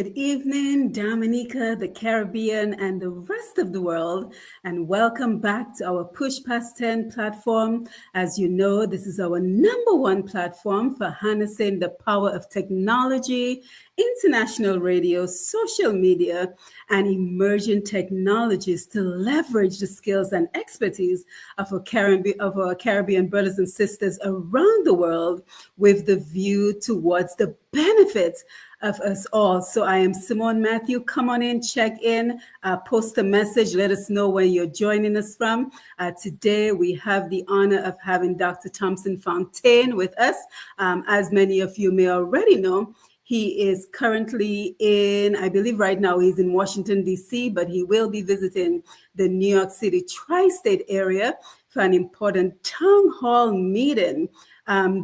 Good evening, Dominica, the Caribbean, and the rest of the world, and welcome back to our Push Past 10 platform. As you know, this is our number one platform for harnessing the power of technology, international radio, social media, and emerging technologies to leverage the skills and expertise of our Caribbean brothers and sisters around the world with the view towards the benefits of us all. So I am Simone Matthew. Come on in, check in, post a message. Let us know where you're joining us from. Today, we have the honor of having Dr. Thomson Fontaine with us. As many of you may already know, he is currently I believe right now he's in Washington, D.C., but he will be visiting the New York City tri-state area for an important town hall meeting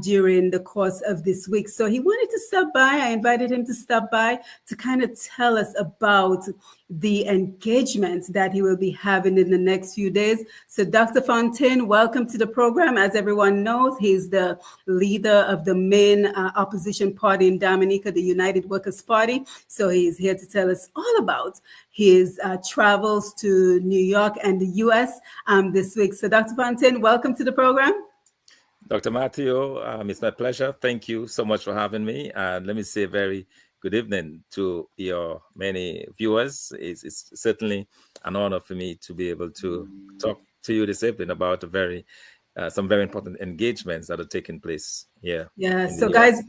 during the course of this week. So he wanted to stop by. I invited him to stop by to kind of tell us about the engagement that he will be having in the next few days. So Dr. Fontaine, welcome to the program. As everyone knows, he's the leader of the main opposition party in Dominica, the United Workers' Party. So he's here to tell us all about his travels to New York and the U.S. This week. So Dr. Fontaine, welcome to the program. Dr. Matthew, it's my pleasure. Thank you so much for having me. And let me say a very good evening to your many viewers. It's certainly an honor for me to be able to talk to you this evening about some very important engagements that are taking place here. Yeah, so guys,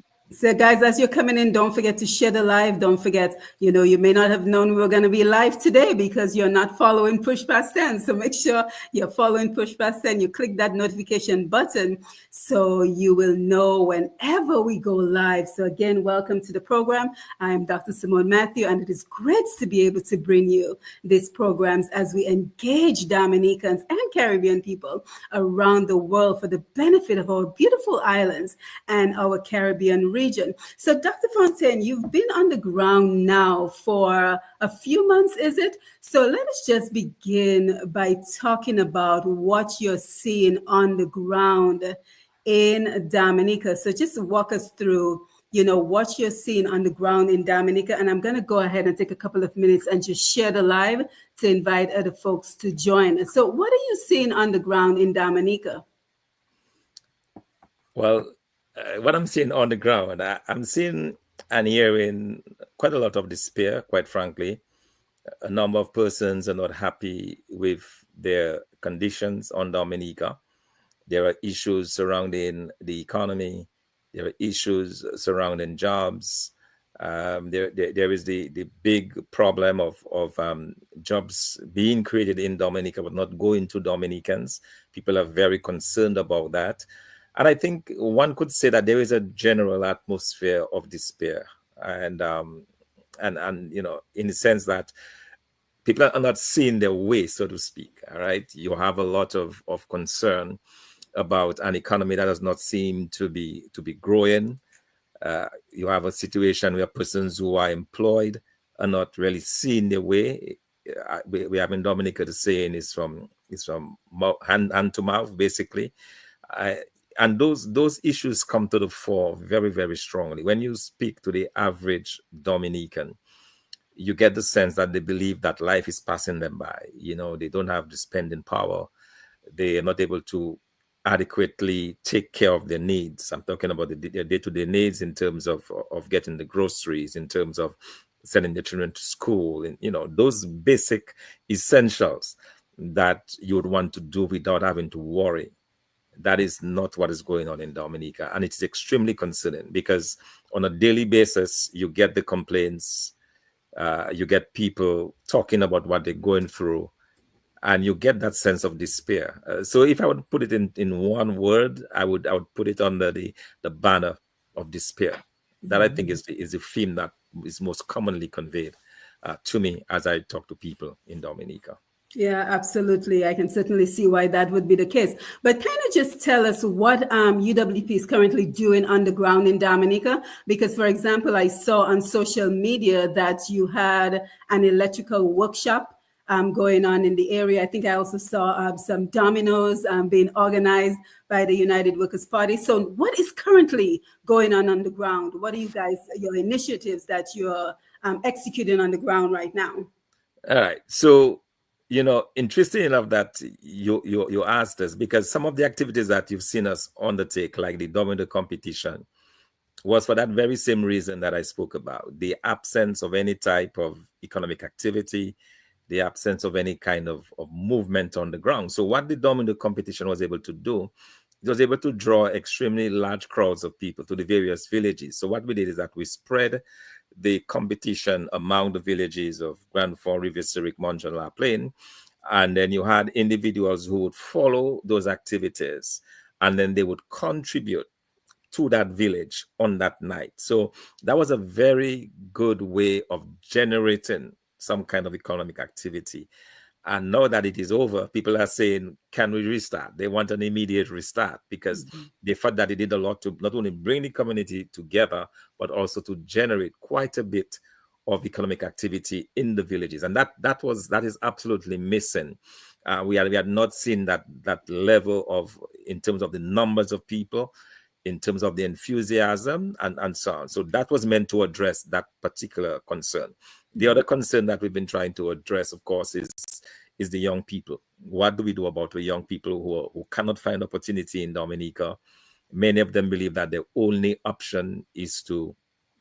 as you're coming in, don't forget to share the live. Don't forget, you may not have known we were going to be live today because you're not following Push Past 10. So make sure you're following Push Past 10. You click that notification button so you will know whenever we go live. So again, welcome to the program. I'm Dr. Simone Matthew, and it is great to be able to bring you these programs as we engage Dominicans and Caribbean people around the world for the benefit of our beautiful islands and our Caribbean region. So Dr. Fontaine, you've been on the ground now for a few months, is it? So let us just begin by talking about what you're seeing on the ground in Dominica. So just walk us through, what you're seeing on the ground in Dominica. And I'm going to go ahead and take a couple of minutes and just share the live to invite other folks to join. So what are you seeing on the ground in Dominica? Well, what I'm seeing on the ground, I'm seeing and hearing quite a lot of despair, quite frankly. A number of persons are not happy with their conditions on Dominica. There are issues surrounding the economy. There are issues surrounding jobs. There is the big problem of jobs being created in Dominica but not going to Dominicans. People are very concerned about that. And I think one could say that there is a general atmosphere of despair, and in the sense that people are not seeing their way, so to speak. All right, you have a lot of concern about an economy that does not seem to be growing. You have a situation where persons who are employed are not really seeing their way. We have in Dominica the saying is from hand to mouth, basically. And those issues come to the fore very, very strongly. When you speak to the average Dominican, you get the sense that they believe that life is passing them by. They don't have the spending power. They are not able to adequately take care of their needs. I'm talking about their day-to-day needs in terms of getting the groceries, in terms of sending their children to school, and those basic essentials that you would want to do without having to worry. That is not what is going on in Dominica. And it's extremely concerning because on a daily basis, you get the complaints, you get people talking about what they're going through, and you get that sense of despair. So if I would put it in one word, I would put it under the banner of despair. That I think is the theme that is most commonly conveyed to me as I talk to people in Dominica. Yeah, absolutely. I can certainly see why that would be the case. But kind of just tell us what UWP is currently doing on the ground in Dominica. Because, for example, I saw on social media that you had an electrical workshop going on in the area. I think I also saw some dominoes being organized by the United Workers' Party. So what is currently going on the ground? What are your initiatives that you're executing on the ground right now? All right. So, interesting enough that you asked us, because some of the activities that you've seen us undertake, like the Domino competition, was for that very same reason that I spoke about: the absence of any type of economic activity, the absence of any kind of movement on the ground. So what the Domino competition was able to do, it was able to draw extremely large crowds of people to the various villages. So what we did is that we spread the competition among the villages of Grand Fond, Riviere, Cyric, Montreal, La Plaine, and then you had individuals who would follow those activities, and then they would contribute to that village on that night. So that was a very good way of generating some kind of economic activity. And now that it is over, people are saying, can we restart? They want an immediate restart, because they felt that it did a lot to not only bring the community together, but also to generate quite a bit of economic activity in the villages. And that is absolutely missing. We had not seen that level of, in terms of the numbers of people, in terms of the enthusiasm, and so on. So that was meant to address that particular concern. The other concern that we've been trying to address, of course, is the young people. What do we do about the young people who cannot find opportunity in Dominica? Many of them believe that the only option is to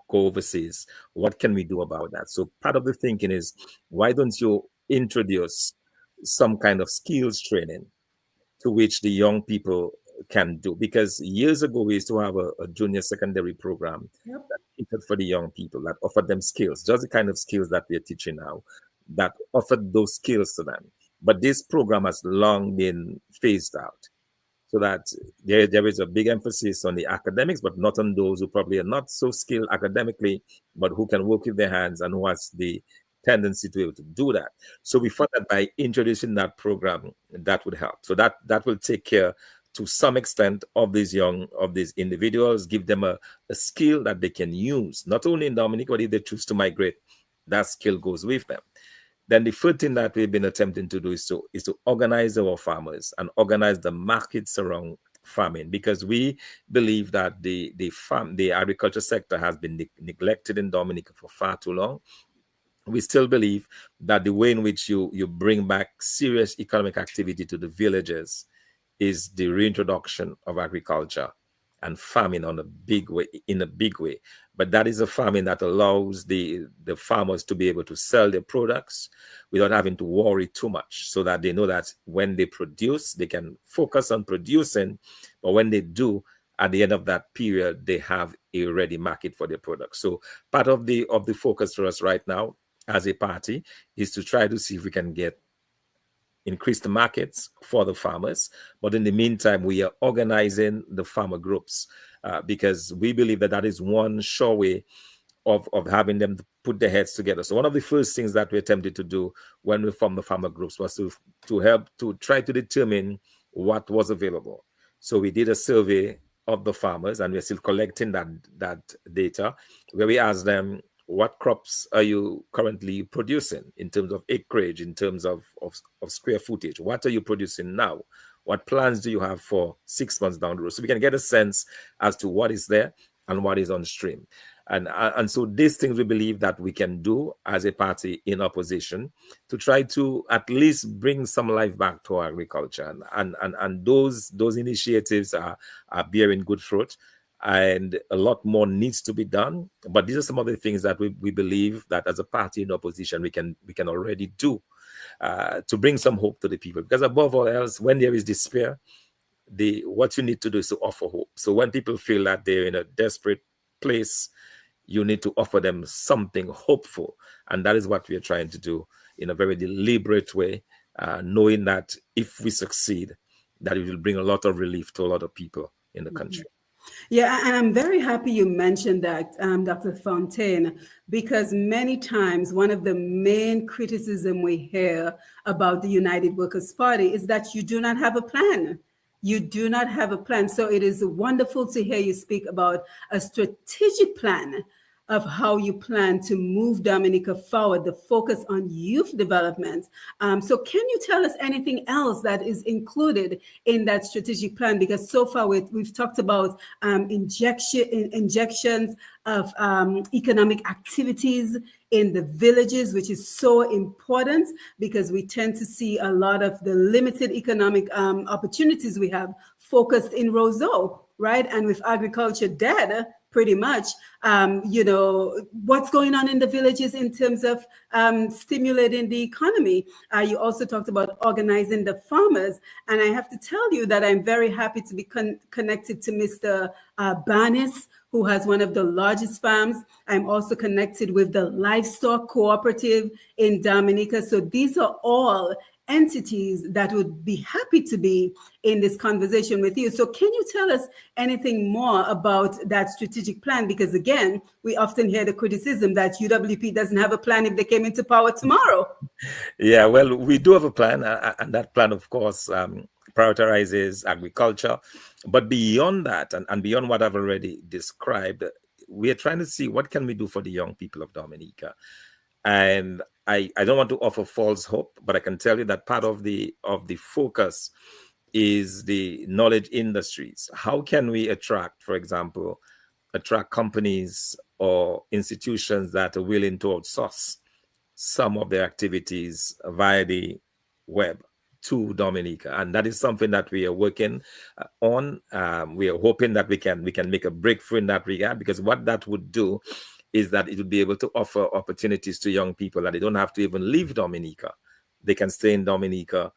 go overseas. What can we do about that? So part of the thinking is, why don't you introduce some kind of skills training to which the young people can do? Because years ago, we used to have a junior secondary program that catered for the young people, that offered them skills, just the kind of skills that we're teaching now, that offered those skills to them. But this program has long been phased out, so that there is a big emphasis on the academics, but not on those who probably are not so skilled academically, but who can work with their hands and who has the tendency to be able to do that. So we thought that by introducing that program, that would help. So that will take care to some extent of these individuals, give them a skill that they can use, not only in Dominica, but if they choose to migrate, that skill goes with them. Then the third thing that we've been attempting to do is to organize our farmers and organize the markets around farming, because we believe that the agriculture sector has been neglected in Dominica for far too long. We still believe that the way in which you bring back serious economic activity to the villages is the reintroduction of agriculture and farming in a big way. But that is a farming that allows the farmers to be able to sell their products without having to worry too much, so that they know that when they produce, they can focus on producing, but when they do, at the end of that period, they have a ready market for their products. So part of the focus for us right now as a party is to try to see if we can increase the markets for the farmers. But in the meantime, we are organizing the farmer groups, because we believe that is one sure way of having them put their heads together. So one of the first things that we attempted to do when we formed the farmer groups was to help to try to determine what was available. So we did a survey of the farmers, and we're still collecting that data, where we asked them, what crops are you currently producing in terms of acreage, in terms of square footage? What are you producing now? What plans do you have for 6 months down the road? So we can get a sense as to what is there and what is on stream. And so these things we believe that we can do as a party in opposition to try to at least bring some life back to agriculture. And those initiatives are bearing good fruit. And a lot more needs to be done. But these are some of the things that we believe that as a party in opposition we can already do to bring some hope to the people. Because above all else, when there is despair, what you need to do is to offer hope. So when people feel that they're in a desperate place, you need to offer them something hopeful. And that is what we are trying to do in a very deliberate way, knowing that if we succeed, that it will bring a lot of relief to a lot of people in the country. Yeah, and I'm very happy you mentioned that, Dr. Fontaine, because many times one of the main criticism we hear about the United Workers' Party is that you do not have a plan. You do not have a plan. So it is wonderful to hear you speak about a strategic plan of how you plan to move Dominica forward, the focus on youth development. So can you tell us anything else that is included in that strategic plan? Because so far we've talked about injections of economic activities in the villages, which is so important because we tend to see a lot of the limited economic opportunities we have focused in Roseau, right? And with agriculture dead, pretty much, what's going on in the villages in terms of stimulating the economy. You also talked about organizing the farmers. And I have to tell you that I'm very happy to be connected to Mr. Banis, who has one of the largest farms. I'm also connected with the Livestock Cooperative in Dominica. So these are all entities that would be happy to be in this conversation with you. So can you tell us anything more about that strategic plan? Because again, we often hear the criticism that UWP doesn't have a plan if they came into power tomorrow. Yeah, well, we do have a plan, and that plan, of course, prioritizes agriculture. But beyond that, and beyond what I've already described, we are trying to see what can we do for the young people of Dominica. And I don't want to offer false hope, but I can tell you that part of the focus is the knowledge industries. How can we attract, for example, companies or institutions that are willing to outsource some of their activities via the web to Dominica, and that is something that we are working on. We are hoping that we can make a breakthrough in that regard, because what that would do is that it would be able to offer opportunities to young people that they don't have to even leave Dominica. They can stay in Dominica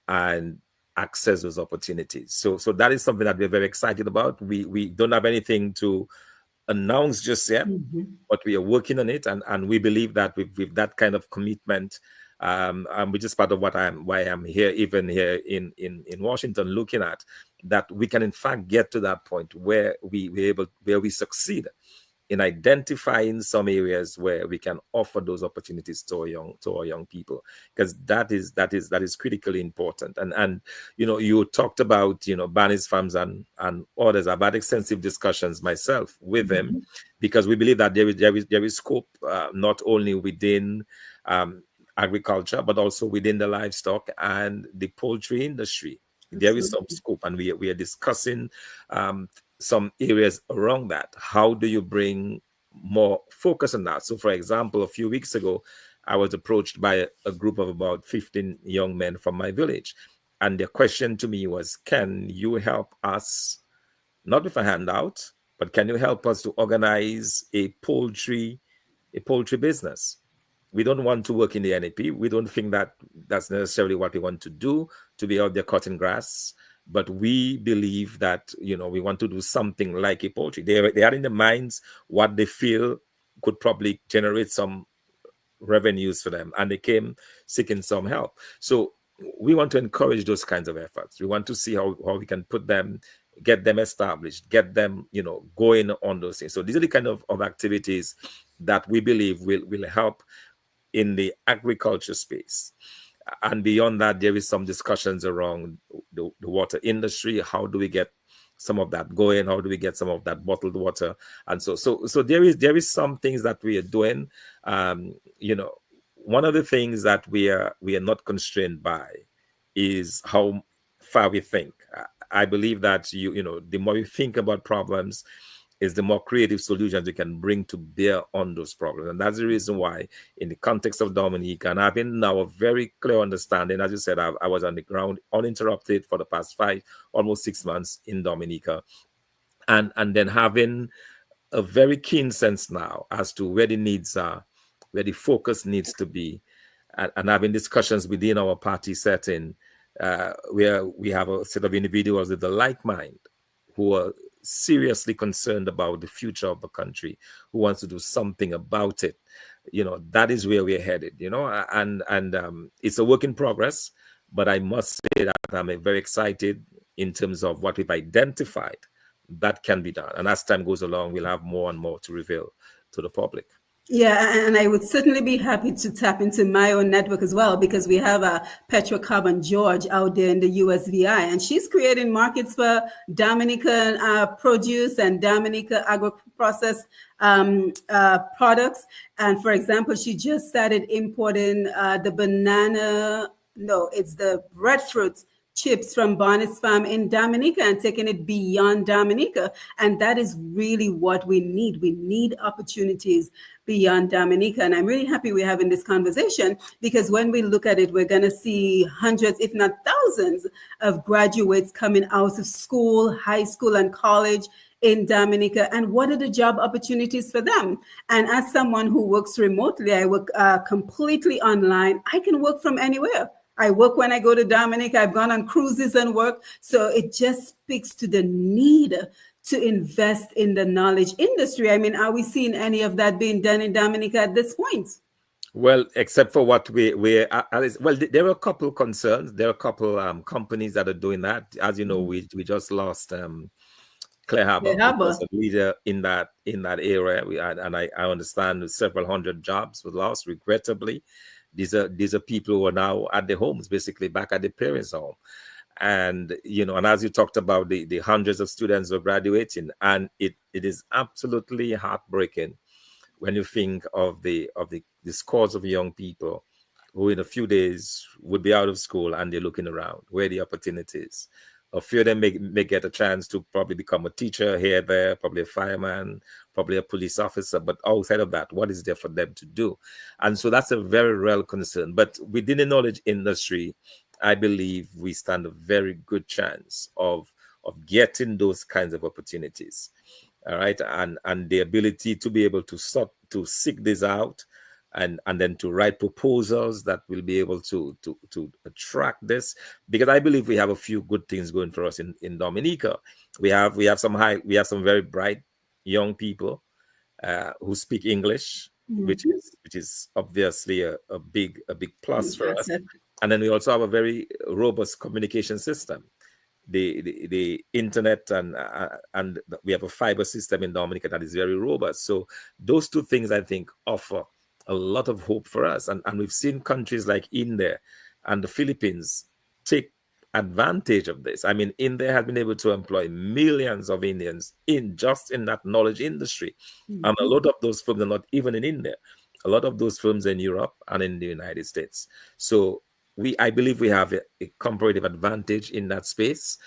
and access those opportunities. So that is something that we're very excited about. We don't have anything to announce just yet, but we are working on it, and we believe that with that kind of commitment, which is part of why I'm here, even here in Washington, looking at that, we can in fact get to that point where we succeed in identifying some areas where we can offer those opportunities to our young people, because that is critically important. And you talked about Barney's Farms and others. I've had extensive discussions myself with them, because we believe that there is scope not only within agriculture, but also within the livestock and the poultry industry. There is some scope, and we are discussing some areas around that. How do you bring more focus on that? So, for example, a few weeks ago, I was approached by a group of about 15 young men from my village, and their question to me was, can you help us, not with a handout, but can you help us to organize a poultry business? We don't want to work in the NAP. We don't think that that's necessarily what we want to do, to be out there cutting grass. But we believe that, we want to do something like a poultry. They are in their minds what they feel could probably generate some revenues for them. And they came seeking some help. So we want to encourage those kinds of efforts. We want to see how we can get them established, get them, going on those things. So these are the kind of activities that we believe will help in the agriculture space. And beyond that, there is some discussions around the water industry. How do we get some of that going? How do we get some of that bottled water? And so there is some things that we are doing. One of the things that we are not constrained by is how far we think. I believe that the more you think about problems, is the more creative solutions you can bring to bear on those problems. And that's the reason why, in the context of Dominica, and having now a very clear understanding, as you said, I was on the ground uninterrupted for the past almost 6 months in Dominica, and then having a very keen sense now as to where the needs are, where the focus needs to be, and having discussions within our party setting, where we have a set of individuals with the like mind, who are seriously concerned about the future of the country, who wants to do something about it. That is where we're headed, and it's a work in progress, but I must say that I'm very excited in terms of what we've identified that can be done. And as time goes along, we'll have more and more to reveal to the public. Yeah, and I would certainly be happy to tap into my own network as well because we have a Petrocarbon George out there in the USVI, and she's creating markets for Dominican produce and Dominica agro-processed products. And for example, she just started importing the banana, no, it's the breadfruit chips from Barnett's Farm in Dominica and taking it beyond Dominica. And that is really what we need. We need opportunities beyond Dominica. And I'm really happy we're having this conversation because when we look at it, we're going to see hundreds, if not thousands, of graduates coming out of school, high school, and college in Dominica, and what are the job opportunities for them? And as someone who works remotely, I work completely online. I can work from anywhere. I work when I go to Dominica. I've gone on cruises and work. So it just speaks to the need to invest in the knowledge industry. I mean, are we seeing any of that being done in Dominica at this point? Well, except for what well, there are a couple concerns. There are a couple companies that are doing that. As you know, we just lost Claire Harbour, which was a leader in that area. We had, and I understand several hundred jobs were lost, regrettably. These are people who are now at their homes, basically back at their parents' home. And and as you talked about the hundreds of students who are graduating, and it is absolutely heartbreaking when you think of the scores of young people who in a few days would be out of school and they're looking around where the opportunities. A few of them may get a chance to probably become a teacher here, there, probably a fireman, probably a police officer. But outside of that, what is there for them to do? And so that's a very real concern. But within the knowledge industry, I believe we stand a very good chance of getting those kinds of opportunities. All right, and the ability to be able to seek this out, and then to write proposals that will be able to attract this, because I believe we have a few good things going for us in Dominica. We have some very bright young people who speak English, which is obviously a big plus for us. And then we also have a very robust communication system. The internet, and we have a fiber system in Dominica that is very robust. So those two things, I think, offer a lot of hope for us. And we've seen countries like India and the Philippines take advantage of this. I mean, India has been able to employ millions of Indians in that knowledge industry. And a lot of those firms are not even in India. A lot of those firms are in Europe and in the United States. So I believe we have a comparative advantage in that space,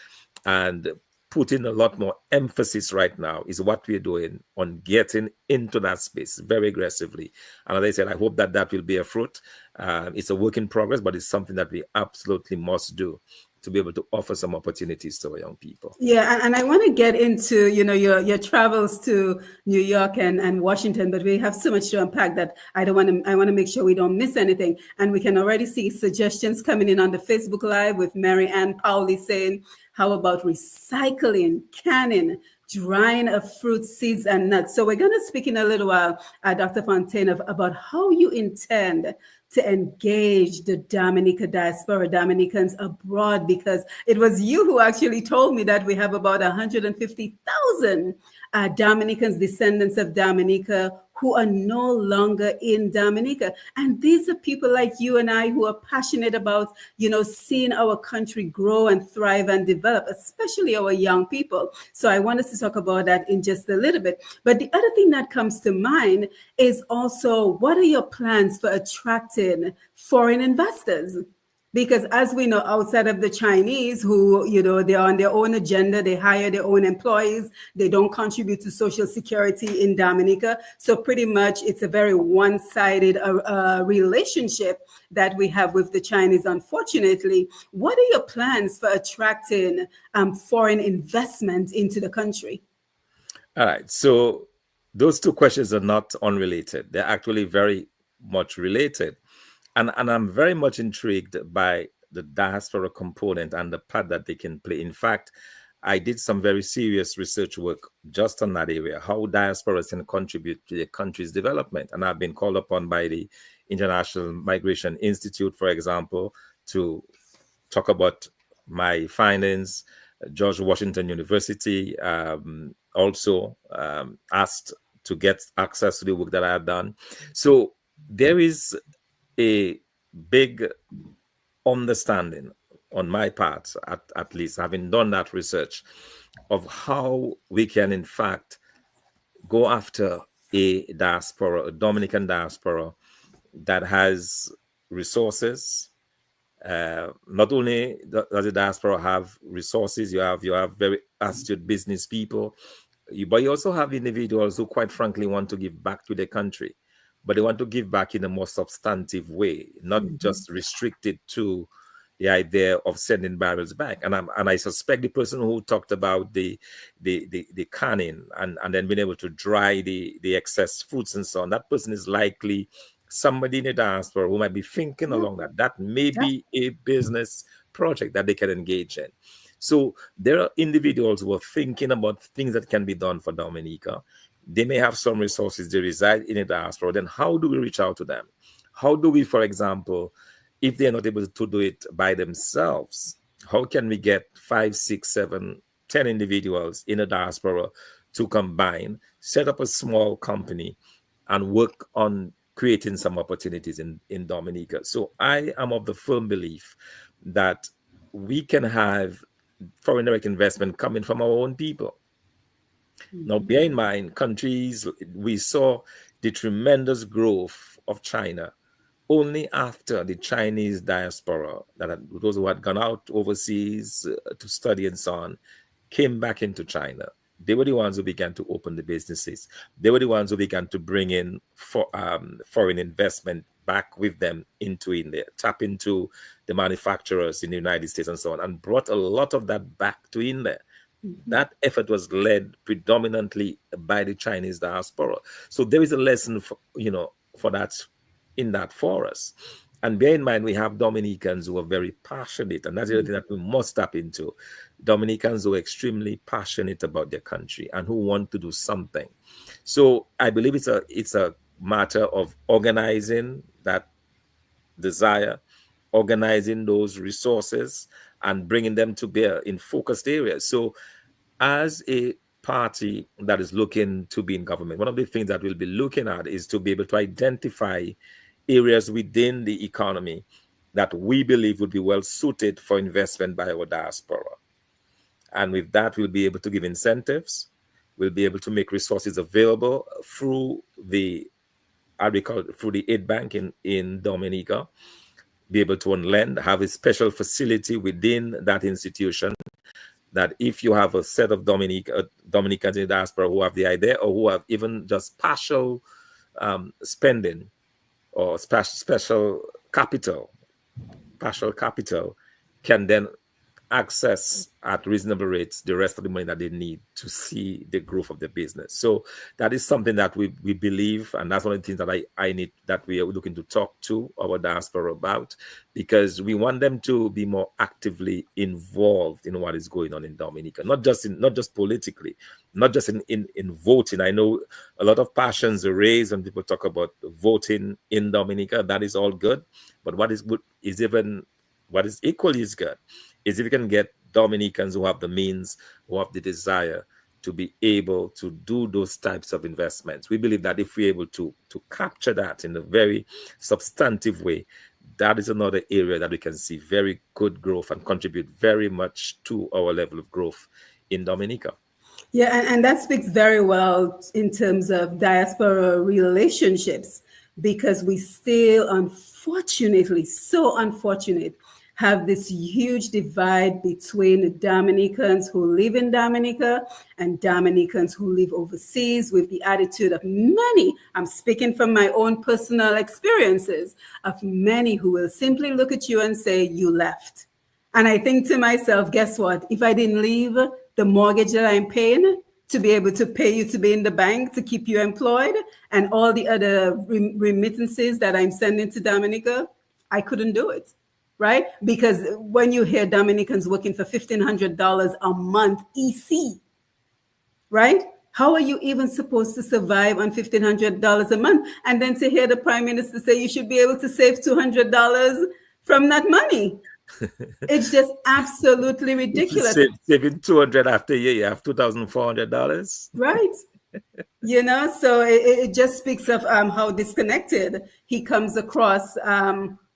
and putting a lot more emphasis right now is what we're doing on getting into that space very aggressively. And as I said, I hope that will bear fruit. It's a work in progress, but it's something that we absolutely must do to be able to offer some opportunities to our young people. Yeah, and I want to get into, your travels to New York and Washington, but we have so much to unpack that I want to make sure we don't miss anything. And we can already see suggestions coming in on the Facebook Live with Mary Ann Powley saying, how about recycling, canning, drying of fruit, seeds, and nuts? So we're going to speak in a little while, Dr. Fontaine, about how you intend to engage the Dominica diaspora, Dominicans abroad, because it was you who actually told me that we have about 150,000 Dominicans, descendants of Dominica, who are no longer in Dominica. And these are people like you and I who are passionate about, seeing our country grow and thrive and develop, especially our young people. So I want us to talk about that in just a little bit. But the other thing that comes to mind is also, what are your plans for attracting foreign investors? Because as we know, outside of the Chinese who, they're on their own agenda, they hire their own employees, they don't contribute to Social Security in Dominica. So pretty much it's a very one-sided relationship that we have with the Chinese, unfortunately. What are your plans for attracting foreign investment into the country? All right. So those two questions are not unrelated. They're actually very much related. And I'm very much intrigued by the diaspora component and the part that they can play. In fact, I did some very serious research work just on that area, how diasporas can contribute to the country's development. And I've been called upon by the International Migration Institute, for example, to talk about my findings. George Washington University also asked to get access to the work that I have done. So there is a big understanding on my part, at least having done that research, of how we can in fact go after a diaspora, a Dominican diaspora that has resources. Not only does the diaspora have resources, you have very astute business people, but you also have individuals who, quite frankly, want to give back to their country, but they want to give back in a more substantive way, not just restricted to the idea of sending barrels back. And I suspect the person who talked about the canning and then being able to dry the excess foods and so on, that person is likely somebody in the diaspora who might be thinking along that may be a business project that they can engage in. So there are individuals who are thinking about things that can be done for Dominica. They may have some resources, they reside in the diaspora. Then how do we reach out to them? How do we, for example, if they're not able to do it by themselves, how can we get 5, 6, 7, 10 individuals in a diaspora to combine, set up a small company, and work on creating some opportunities in Dominica? So I am of the firm belief that we can have foreign direct investment coming from our own people. Now, bear in mind, countries, we saw the tremendous growth of China only after the Chinese diaspora, those who had gone out overseas to study and so on, came back into China. They were the ones who began to open the businesses. They were the ones who began to bring in foreign investment back with them into India, tap into the manufacturers in the United States and so on, and brought a lot of that back to India. That effort was led predominantly by the Chinese diaspora. So there is a lesson for that in that for us. And bear in mind, we have Dominicans who are very passionate, and that's the other thing that we must tap into. Dominicans who are extremely passionate about their country and who want to do something. So I believe it's a matter of organizing that desire, organizing those resources, and bringing them to bear in focused areas. So as a party that is looking to be in government, one of the things that we'll be looking at is to be able to identify areas within the economy that we believe would be well suited for investment by our diaspora. And with that, we'll be able to give incentives. We'll be able to make resources available through the aid bank in Dominica, be able to lend, have a special facility within that institution, that if you have a set of Dominicans in the diaspora who have the idea or who have even just partial spending or partial capital, can then access at reasonable rates the rest of the money that they need to see the growth of the business. So that is something that we believe, and that's one of the things that I need, that we are looking to talk to our diaspora about, because we want them to be more actively involved in what is going on in Dominica, not just politically, not just in voting. I know a lot of passions are raised when people talk about voting in Dominica. That is all good, but what is good is what is equally as good is if you can get Dominicans who have the means, who have the desire to be able to do those types of investments. We believe that if we're able to capture that in a very substantive way, that is another area that we can see very good growth and contribute very much to our level of growth in Dominica. Yeah, and that speaks very well in terms of diaspora relationships, because we still, unfortunately, so unfortunate, have this huge divide between Dominicans who live in Dominica and Dominicans who live overseas, with the attitude of many, I'm speaking from my own personal experiences, of many who will simply look at you and say, you left. And I think to myself, guess what? If I didn't leave the mortgage that I'm paying to be able to pay you to be in the bank, to keep you employed, and all the other remittances that I'm sending to Dominica, I couldn't do it. Right? Because when you hear Dominicans working for $1,500 a month EC, right? How are you even supposed to survive on $1,500 a month? And then to hear the Prime Minister say you should be able to save $200 from that money. It's just absolutely ridiculous. Saving $200 after a year, you have $2,400. Right. So it just speaks of how disconnected he comes across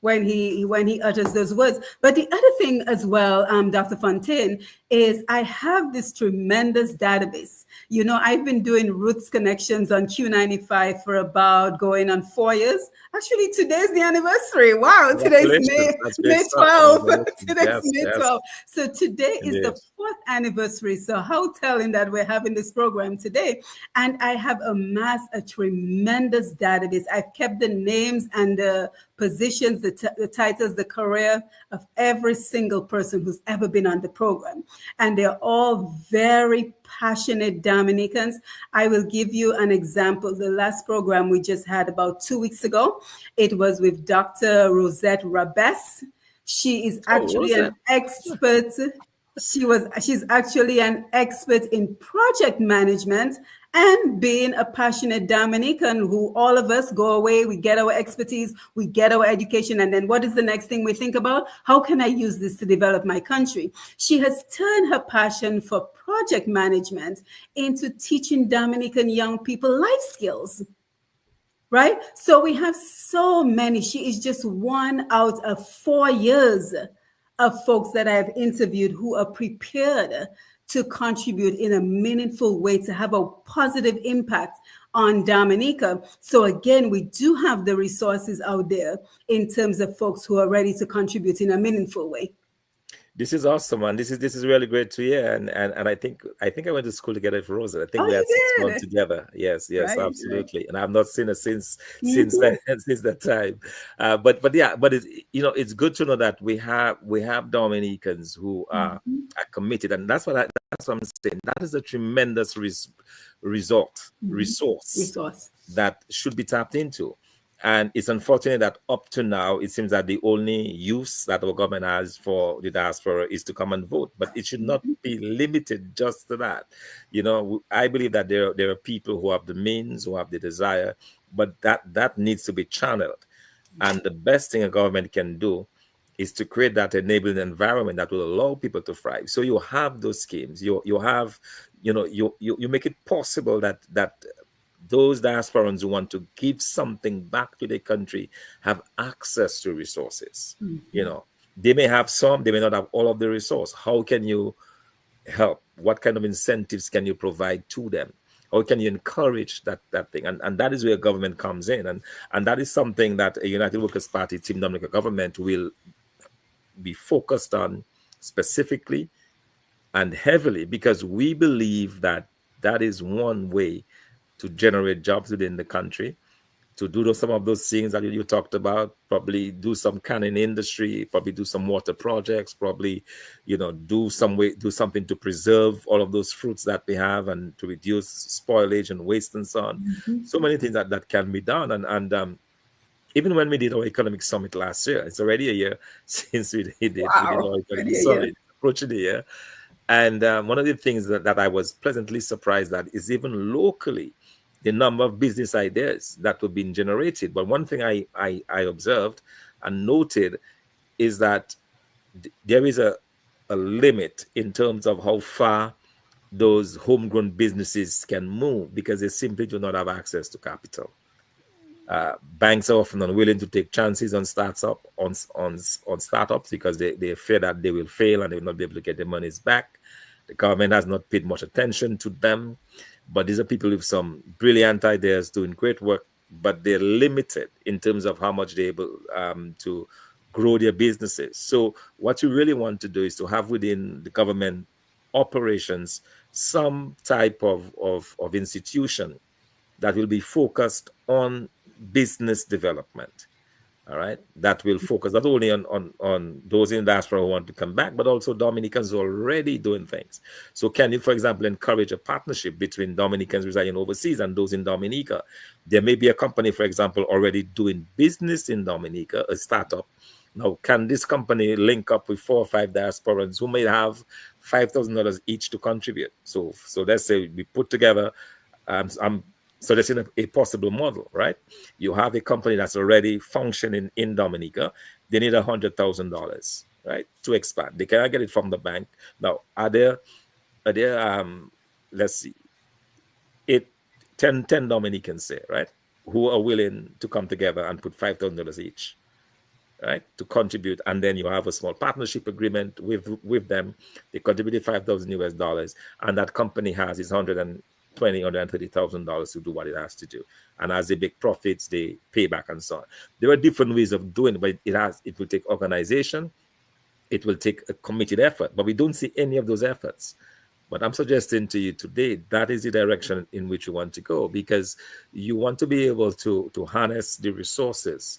when he utters those words. But the other thing as well, Dr. Fontaine, is I have this tremendous database. I've been doing roots connections on Q95 for about going on 4 years. Actually, today's the anniversary. Wow, today's Congratulations. That's great May stuff. 12th. Congratulations. Today's Yes, May yes, 12th. So today is the indeed. fourth anniversary. So how telling that we're having this program today. And I have amassed a tremendous database. I've kept the names and the positions, the titles, the career of every single person who's ever been on the program. And they're all very passionate Dominicans. I will give you an example. The last program we just had about 2 weeks ago, it was with Dr. Rosette Rabes. She is Oh, actually was it? an expert. She's actually an expert in project management and being a passionate Dominican who all of us go away, we get our expertise, we get our education, and then what is the next thing we think about? How can I use this to develop my country? She has turned her passion for project management into teaching Dominican young people life skills. Right? So we have so many. She is just one out of 4 years of folks that I have interviewed who are prepared to contribute in a meaningful way to have a positive impact on Dominica. So again, we do have the resources out there in terms of folks who are ready to contribute in a meaningful way. This is awesome, man. This is really great to hear. And I think I went to school together with Rosa. I think Oh, we had six you months did. together. Yes, yes, Right, right. absolutely. And I've not seen her since Mhm, then, since that time. But yeah, but it's good to know that we have Dominicans who mhm, are committed, and that's what I'm saying. That is a tremendous result mhm. resource Resource. that should be tapped into. And it's unfortunate that up to now, it seems that the only use that our government has for the diaspora is to come and vote. But it should not be limited just to that. I believe that there are people who have the means, who have the desire, but that needs to be channeled. And the best thing a government can do is to create that enabling environment that will allow people to thrive. So you have those schemes. You have, you make it possible that those diasporans who want to give something back to their country have access to resources. You Mhm. know, they may have some, they may not have all of the resource. How can you help? What kind of incentives can you provide to them? How can you encourage that thing? And that is where government comes in. And that is something that a United Workers Party Team Dominica government will be focused on specifically and heavily, because we believe that that is one way to generate jobs within the country, to do some of those things that you talked about, probably do some canning industry, probably do some water projects, probably, do something to preserve all of those fruits that we have and to reduce spoilage and waste and so on. Mhm. So many things that can be done. And even when we did our economic summit last year, it's already a year since we did Wow. our economic Ready, yeah. summit, approaching the year. And one of the things that I was pleasantly surprised at is even locally, the number of business ideas that were being generated. But one thing I observed and noted is that there is a limit in terms of how far those homegrown businesses can move, because they simply do not have access to capital. Banks are often unwilling to take chances on startups because they fear that they will fail and they will not be able to get their monies back. The government has not paid much attention to them, but these are people with some brilliant ideas doing great work, but they're limited in terms of how much they're able to grow their businesses. So what you really want to do is to have within the government operations some type of institution that will be focused on business development. All right, that will focus not only on those in diaspora who want to come back, but also Dominicans already doing things. So, can you, for example, encourage a partnership between Dominicans residing overseas and those in Dominica? There may be a company, for example, already doing business in Dominica, a startup. Now, can this company link up with 4 or 5 diasporans who may have $5,000 each to contribute? So let's say we put together. I'm suggesting a possible model, right? You have a company that's already functioning in Dominica. They need $100,000, right, to expand. They cannot get it from the bank. Now, are there let's see, it. 10 Dominicans, say, right, who are willing to come together and put $5,000 each, right, to contribute, and then you have a small partnership agreement with them. They contributed $5,000 US, and that company has its $130,000 to do what it has to do. And as they make profits, they pay back and so on. There are different ways of doing it, but it will take organization, it will take a committed effort, but we don't see any of those efforts. But I'm suggesting to you today that is the direction in which you want to go, because you want to be able to harness the resources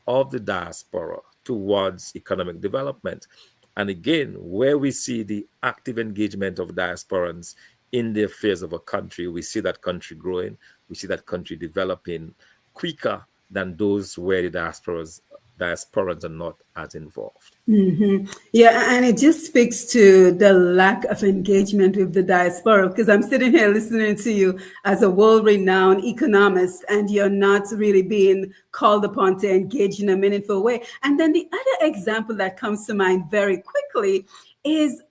of the diaspora towards economic development. And again, where we see the active engagement of diasporans in the affairs of a country, we see that country growing, we see that country developing quicker than those where the diasporans are not as involved. Mm-hmm. Yeah, and it just speaks to the lack of engagement with the diaspora, because I'm sitting here listening to you as a world-renowned economist, and you're not really being called upon to engage in a meaningful way. And then the other example that comes to mind very quickly is,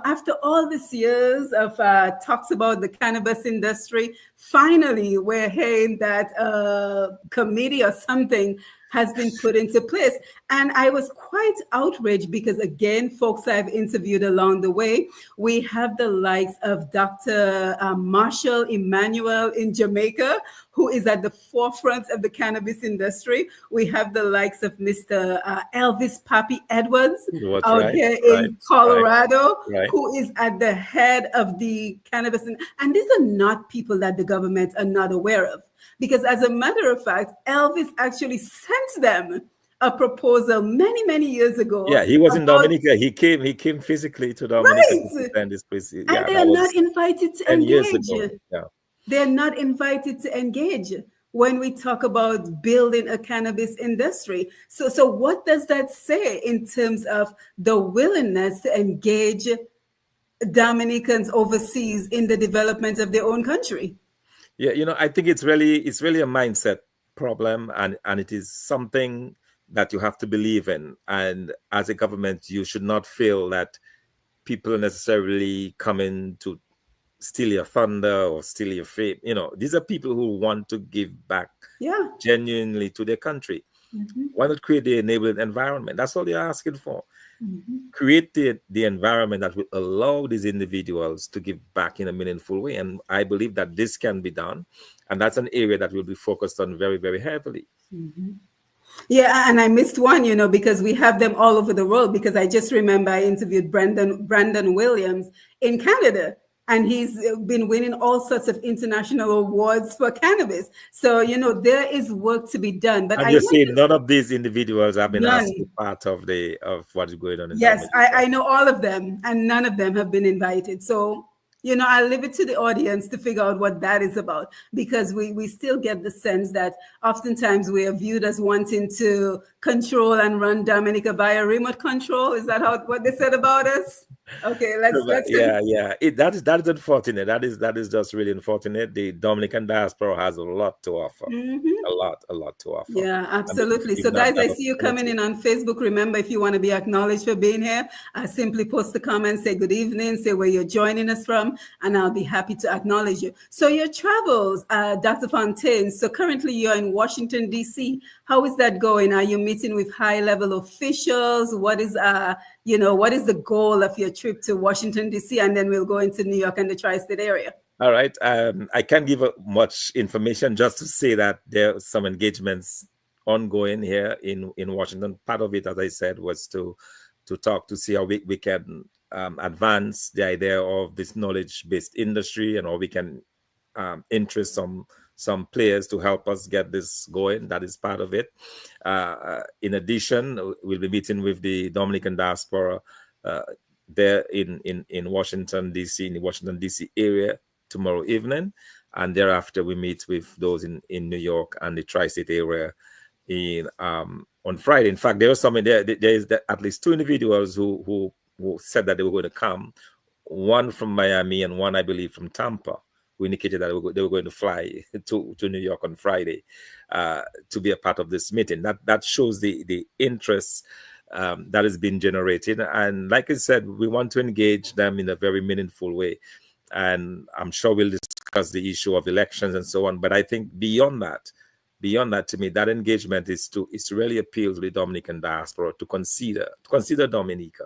after all these years of talks about the cannabis industry, finally we're hearing that a committee or something has been put into place. And I was quite outraged because, again, folks I've interviewed along the way, we have the likes of Dr. Marshall Emmanuel in Jamaica, who is at the forefront of the cannabis industry. We have the likes of Mr. Elvis Papi Edwards out here in Colorado, who is at the head of the cannabis. And these are not people that the government are not aware of. Because as a matter of fact, Elvis actually sent them a proposal many, many years ago. Yeah, he was in Dominica. He came physically to Dominica to defend this place. And they are not invited to engage. Yeah. They're not invited to engage when we talk about building a cannabis industry. So what does that say in terms of the willingness to engage Dominicans overseas in the development of their own country? Yeah, I think it's really a mindset problem, and it is something that you have to believe in. And as a government, you should not feel that people are necessarily coming to steal your thunder or steal your fame. These are people who want to give back genuinely to their country. Mm-hmm. Why not create the enabling environment? That's all they're asking for. Mm-hmm. Create the environment that will allow these individuals to give back in a meaningful way. And I believe that this can be done. And that's an area that will be focused on very, very heavily. Mm-hmm. Yeah, and I missed one, because we have them all over the world, because I just remember I interviewed Brandon Williams in Canada. And he's been winning all sorts of international awards for cannabis. So, there is work to be done. But you're saying none of these individuals have been asked to be part of what is going on in Yes, I know all of them, and none of them have been invited. So, I leave it to the audience to figure out what that is about, because we still get the sense that oftentimes we are viewed as wanting to control and run Dominica via remote control. Is that what they said about us? Okay, let's yeah. That is unfortunate. That is just really unfortunate. The Dominican diaspora has a lot to offer. Mm-hmm. A lot to offer. Yeah, absolutely. So guys, I see you coming in on Facebook. Remember, if you want to be acknowledged for being here, simply post a comment, say good evening, say where you're joining us from, and I'll be happy to acknowledge you. So your travels, Dr. Fontaine. So currently you're in Washington, D.C. How is that going? Are you meeting with high-level officials? What is the goal of your trip to Washington, D.C.? And then we'll go into New York and the tri-state area. All right. I can't give much information, just to say that there are some engagements ongoing here in Washington. Part of it, as I said, was to talk to see how we can advance the idea of this knowledge-based industry, and how we can interest some players to help us get this going. That is part of it. In addition, we'll be meeting with the Dominican diaspora there in Washington, D.C., in the Washington, D.C. area tomorrow evening. And thereafter, we meet with those in New York and the tri-state area on Friday. In fact, there was something there. There is at least two individuals who said that they were going to come. One from Miami and one, I believe, from Tampa, who indicated that they were going to fly to New York on Friday to be a part of this meeting. That shows the interest that has been generated. And like I said, we want to engage them in a very meaningful way. And I'm sure we'll discuss discuss the issue of elections and so on. But I think beyond that, to me, that engagement is to really appeal to the Dominican diaspora to consider Dominica.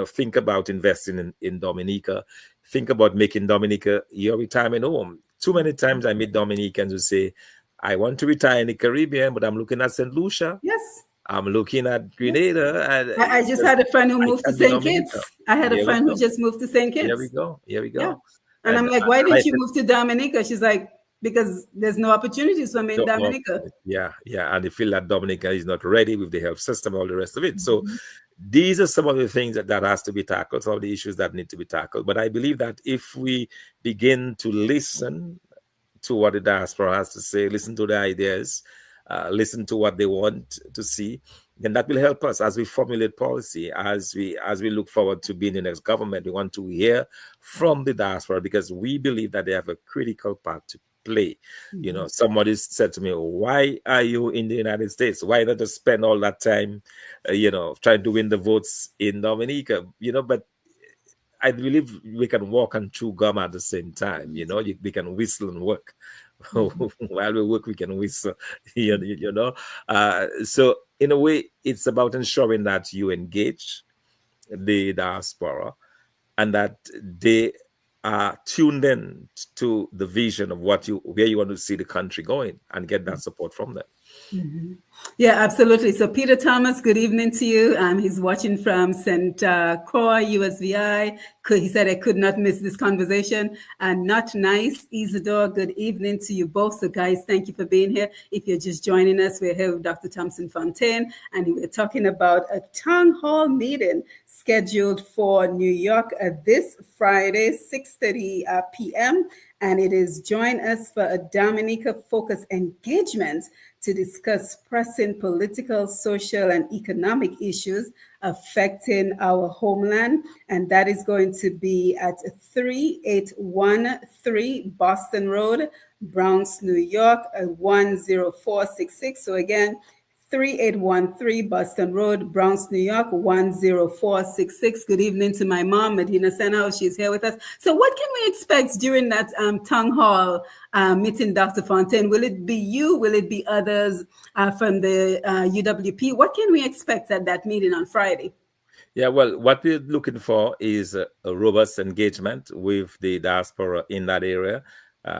Think about investing in Dominica. Think about making Dominica your retirement home. Too many times I meet Dominicans who say, I want to retire in the Caribbean, but I'm looking at St. Lucia. Yes. I'm looking at Grenada. And I just had a friend who moved to St. Dominica. Kitts. I had a friend who just moved to St. Kitts. Here we go. Yeah. And I'm like, why didn't you move to Dominica? She's like, because there's no opportunities for me in Dominica. Yeah. And they feel that Dominica is not ready with the health system, all the rest of it. So these are some of the things that has to be tackled, some of the issues that need to be tackled. But I believe that if we begin to listen to what the diaspora has to say, listen to the ideas, listen to what they want to see, then that will help us as we formulate policy, as we look forward to being the next government. We want to hear from the diaspora because we believe that they have a critical part to play. Somebody said to me, why are you in the United States? Why not just spend all that time trying to win the votes in Dominica? But I believe we can walk and chew gum at the same time. We can whistle and work. While we work, we can whistle. So in a way, it's about ensuring that you engage the diaspora and that they are tuned in to the vision of where you want to see the country going, and get that support from them. Mm-hmm. Yeah, absolutely. So Peter Thomas, good evening to you. He's watching from St. Croix, USVI. He said I could not miss this conversation. And Not Nice, Isidore, good evening to you both. So guys, thank you for being here. If you're just joining us, we're here with Dr. Thomson Fontaine, and we're talking about a town hall meeting scheduled for New York this Friday, 6:30 p.m. And it is join us for a Dominica-focused engagement to discuss pressing political, social, and economic issues affecting our homeland. And that is going to be at 3813 Boston Road, Bronx, New York, 10466. So again, 3813 Boston Road, Bronx, New York, 10466. Good evening to my mom, Medina Senhouse. She's here with us. So what can we expect during that town hall meeting, Dr. Fontaine? Will it be you? Will it be others from the UWP? What can we expect at that meeting on Friday? Yeah, well, what we're looking for is a robust engagement with the diaspora in that area.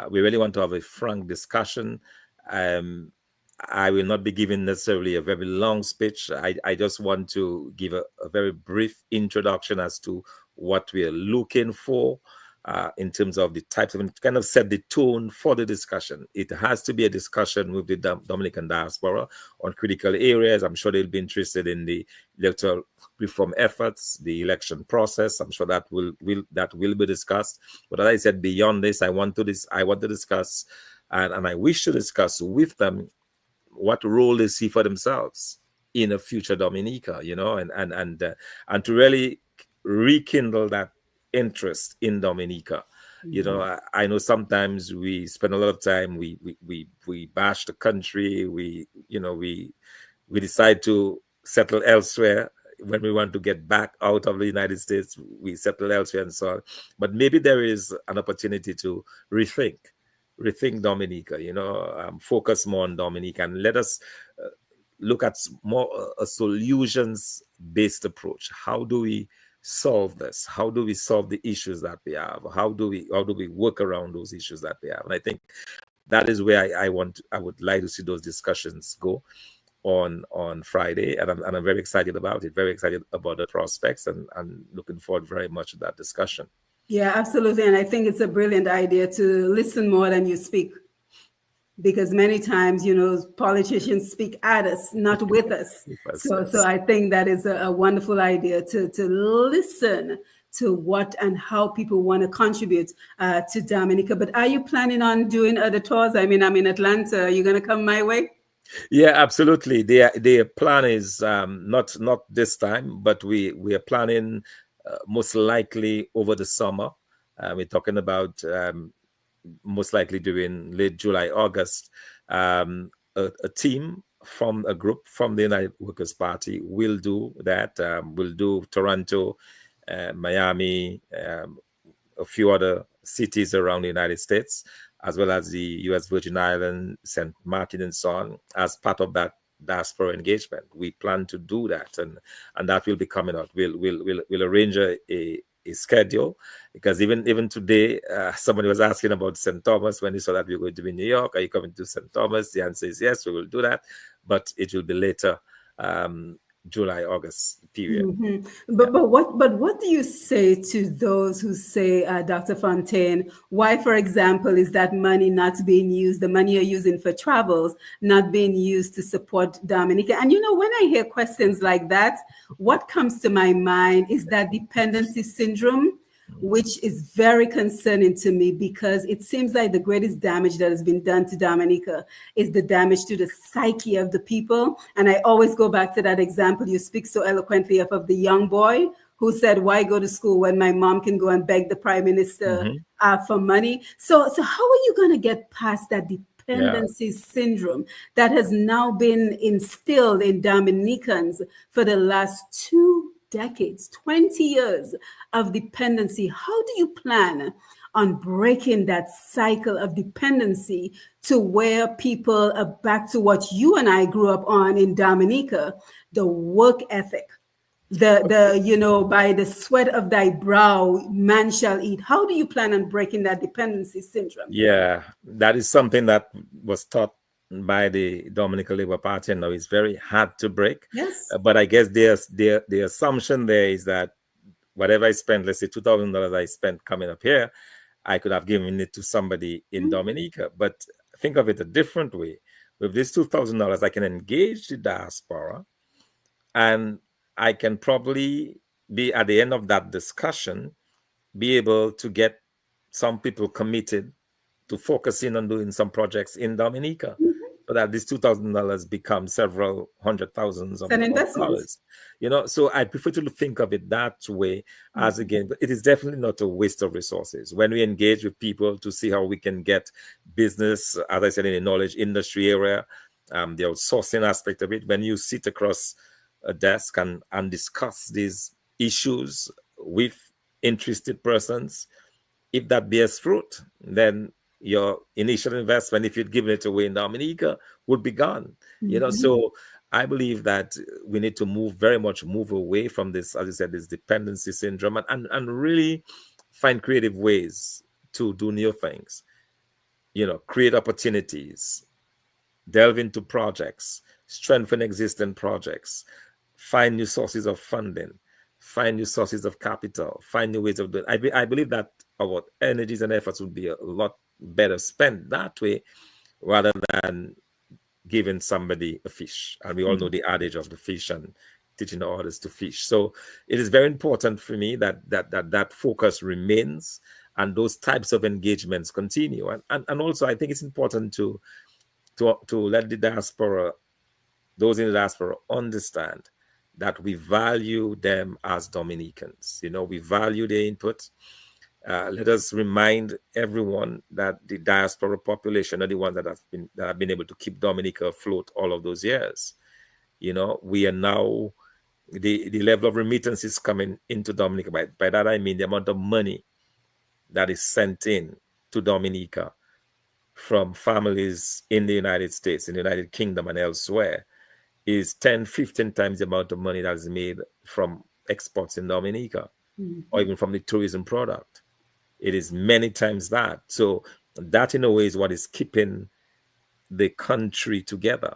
We really want to have a frank discussion. I will not be giving necessarily a very long speech. I just want to give a very brief introduction as to what we are looking for in terms of the types of, kind of set the tone for the discussion. It has to be a discussion with the Dominican diaspora on critical areas. I'm sure they'll be interested in the electoral reform efforts, the election process. I'm sure that will be discussed. But as I said, beyond this, I want to discuss and I wish to discuss with them what role they see for themselves in a future Dominica, and to really rekindle that interest in Dominica. I know sometimes we spend a lot of time, we bash the country, we decide to settle elsewhere. When we want to get back out of the United States, we settle elsewhere and so on. But maybe there is an opportunity to rethink Dominica, focus more on Dominica, and let us look at more a solutions-based approach. How do we solve this? How do we solve the issues that we have? How do we work around those issues that we have? And I think that is where I would like to see those discussions go on Friday, and I'm very excited about it. Very excited about the prospects, and looking forward very much to that discussion. Yeah, absolutely. And I think it's a brilliant idea to listen more than you speak, because many times, politicians speak at us, not with us. So I think that is a wonderful idea to listen to what and how people want to contribute to Dominica. But are you planning on doing other tours? I mean, I'm in Atlanta. Are you going to come my way? Yeah, absolutely. The plan is not this time, but we are planning most likely over the summer. We're talking about most likely during late July, August. A team from a group from the United Workers' Party will do that. We'll do Toronto, Miami, a few other cities around the United States, as well as the U.S. Virgin Islands, St. Martin, and so on, as part of that diaspora engagement. We plan to do that, and that will be coming out. We'll arrange a schedule, because even today, somebody was asking about St. Thomas when they saw that we were going to be in New York. Are you coming to St. Thomas? The answer is yes, we will do that, but it will be later. July, August period. Mm-hmm. Yeah. But what do you say to those who say, Dr. Fontaine, why, for example, is that money not being used, the money you're using for travels, not being used to support Dominica? And when I hear questions like that, what comes to my mind is that dependency syndrome, which is very concerning to me, because it seems like the greatest damage that has been done to Dominica is the damage to the psyche of the people. And I always go back to that example you speak so eloquently of the young boy who said, why go to school when my mom can go and beg the prime minister for money? So how are you going to get past that dependency syndrome that has now been instilled in Dominicans for the last 2 decades, 20 years of dependency? How do you plan on breaking that cycle of dependency to where people are back to what you and I grew up on in Dominica, the work ethic, the by the sweat of thy brow man shall eat? How do you plan on breaking that dependency syndrome? Yeah, that is something that was taught by the Dominican Labour Party, and now it's very hard to break. Yes. But I guess the assumption there is that whatever I spent, let's say $2,000 I spent coming up here, I could have given it to somebody in Dominica. But think of it a different way. With this $2,000, I can engage the diaspora, and I can probably be at the end of that discussion, be able to get some people committed to focusing on doing some projects in Dominica, so that this $2,000 becomes several hundred thousands of dollars. So I prefer to think of it that way, as again, but it is definitely not a waste of resources. When we engage with people to see how we can get business, as I said, in the knowledge industry area, the outsourcing aspect of it, when you sit across a desk and discuss these issues with interested persons, if that bears fruit, then your initial investment, if you'd given it away in Dominica, would be gone. So I believe that we need to very much move away from this, as I said, this dependency syndrome, and really find creative ways to do new things, create opportunities, delve into projects, strengthen existing projects, find new sources of funding, find new sources of capital, find new ways of doing it. I believe that our energies and efforts would be a lot better spent that way, rather than giving somebody a fish. And we all know the adage of the fish and teaching the others to fish. So it is very important for me that focus remains, and those types of engagements continue. And also, I think it's important to let the diaspora, those in the diaspora, understand that we value them as Dominicans. We value their input. Let us remind everyone that the diaspora population are the ones that have been able to keep Dominica afloat all of those years. We are now, the level of remittances coming into Dominica. By that I mean the amount of money that is sent in to Dominica from families in the United States, in the United Kingdom, and elsewhere, is 10, 15 times the amount of money that is made from exports in Dominica, or even from the tourism product. It is many times that. So that, in a way, is what is keeping the country together,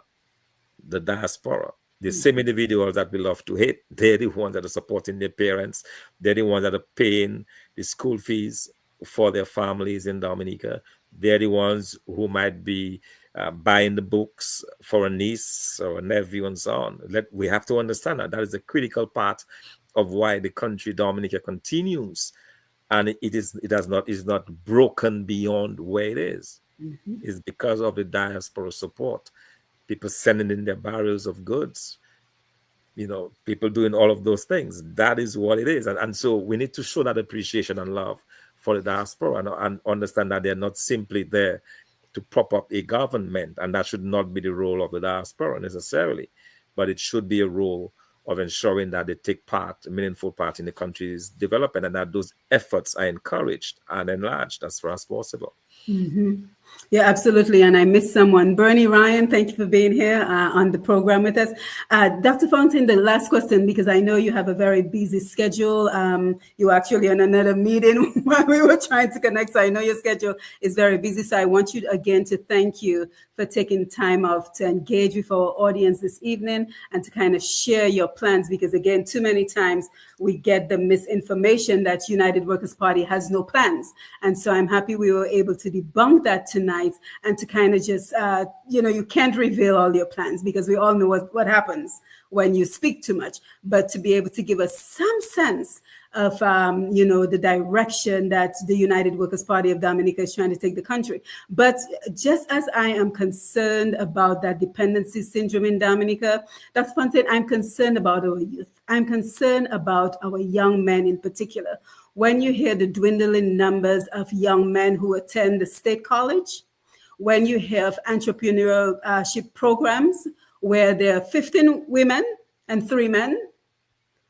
the diaspora. The same individuals that we love to hate, they're the ones that are supporting their parents. They're the ones that are paying the school fees for their families in Dominica. They're the ones who might be buying the books for a niece or a nephew and so on. We have to understand that is a critical part of why the country Dominica continues, and it is not broken beyond where it is. It's because of the diaspora support, people sending in their barrels of goods, people doing all of those things. That is what it is, and so we need to show that appreciation and love for the diaspora, and understand that they're not simply there to prop up a government, and that should not be the role of the diaspora necessarily, but it should be a role of ensuring that they take part, a meaningful part in the country's development, and that those efforts are encouraged and enlarged as far as possible. Mm-hmm. Yeah, absolutely. And I missed someone. Bernie Ryan, thank you for being here on the program with us. Dr. Fontaine, the last question, because I know you have a very busy schedule. You were actually on another meeting while we were trying to connect. So I know your schedule is very busy. So I want you again to thank you for taking time off to engage with our audience this evening and to kind of share your plans. Because again, too many times we get the misinformation that United Workers Party has no plans. And so I'm happy we were able to debunk that tonight and to kind of just, you can't reveal all your plans because we all know what happens when you speak too much, but to be able to give us some sense of, the direction that the United Workers Party of Dominica is trying to take the country. But just as I am concerned about that dependency syndrome in Dominica, Dr. Fontaine, I'm concerned about our youth. I'm concerned about our young men in particular. When you hear the dwindling numbers of young men who attend the state college, when you hear of entrepreneurship programs where there are 15 women and 3 men,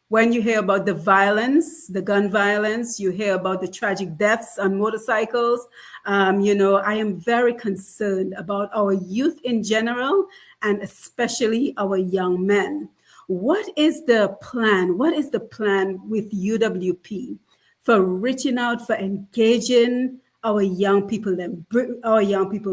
when you hear about the violence, the gun violence, you hear about the tragic deaths on motorcycles. I am very concerned about our youth in general and especially our young men. What is the plan? What is the plan with UWP for reaching out, for engaging our young people,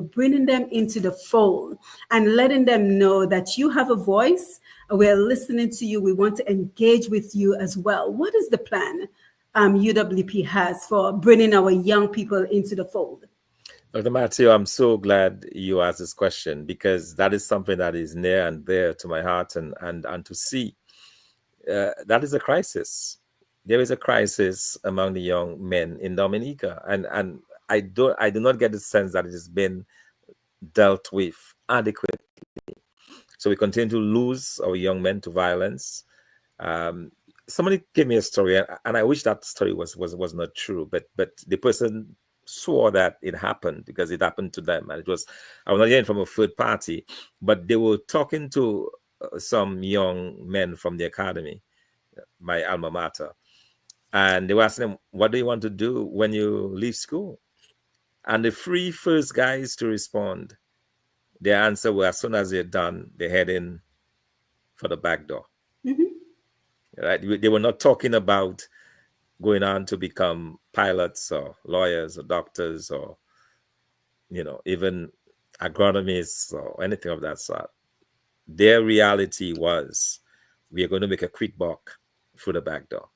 bringing them into the fold and letting them know that you have a voice? We're listening to you. We want to engage with you as well. What is the plan UWP has for bringing our young people into the fold? Dr. Matthew, I'm so glad you asked this question because that is something that is near and dear to my heart, and to see that is a crisis. There is a crisis among the young men in Dominica, and I do not get the sense that it has been dealt with adequately. So we continue to lose our young men to violence. Somebody gave me a story, and I wish that story was not true, but the person swore that it happened because it happened to them, and I was not hearing from a third party, but they were talking to some young men from the academy, my alma mater, and they were asking them, "What do you want to do when you leave school?" And the 3 first guys to respond, their answer was, as soon as they're done, they head in for the back door. Mm-hmm. Right? They were not talking about going on to become pilots or lawyers or doctors or, even agronomists or anything of that sort. Their reality was, we are going to make a quick buck through the back door.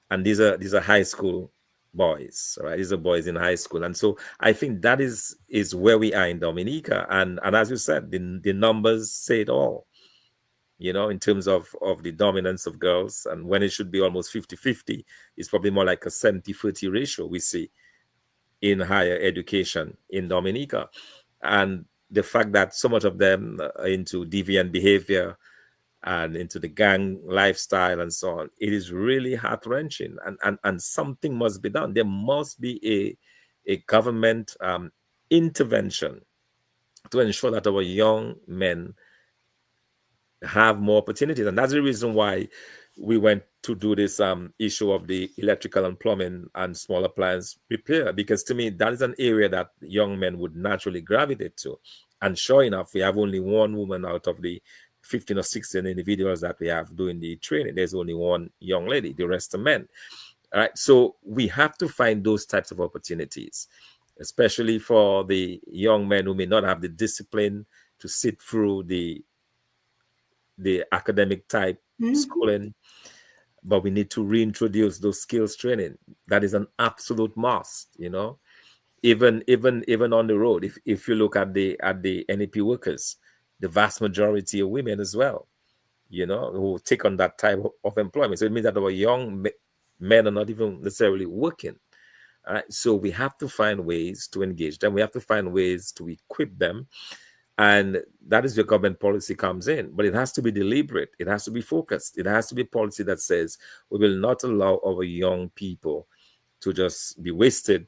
And these are high school boys, right? These are boys in high school. And so I think that is where we are in Dominica. And as you said, the numbers say it all, in terms of the dominance of girls. And when it should be almost 50-50, it's probably more like a 70-30 ratio we see in higher education in Dominica. And the fact that so much of them are into deviant behavior and into the gang lifestyle and so on, it is really heart-wrenching, and something must be done. There must be a government intervention to ensure that our young men have more opportunities. And that's the reason why we went to do this issue of the electrical and plumbing and small appliance repair, because to me, that is an area that young men would naturally gravitate to. And sure enough, we have only one woman out of the 15 or 16 individuals that we have doing the training. There's only one young lady, the rest are men. All right. So we have to find those types of opportunities, especially for the young men who may not have the discipline to sit through the academic type schooling, but we need to reintroduce those skills training. That is an absolute must, even on the road. If you look at the NEP workers, the vast majority are women as well, who take on that type of employment. So it means that our young men are not even necessarily working. All right? So we have to find ways to engage them. We have to find ways to equip them. And that is where government policy comes in. But it has to be deliberate. It has to be focused. It has to be policy that says we will not allow our young people to just be wasted,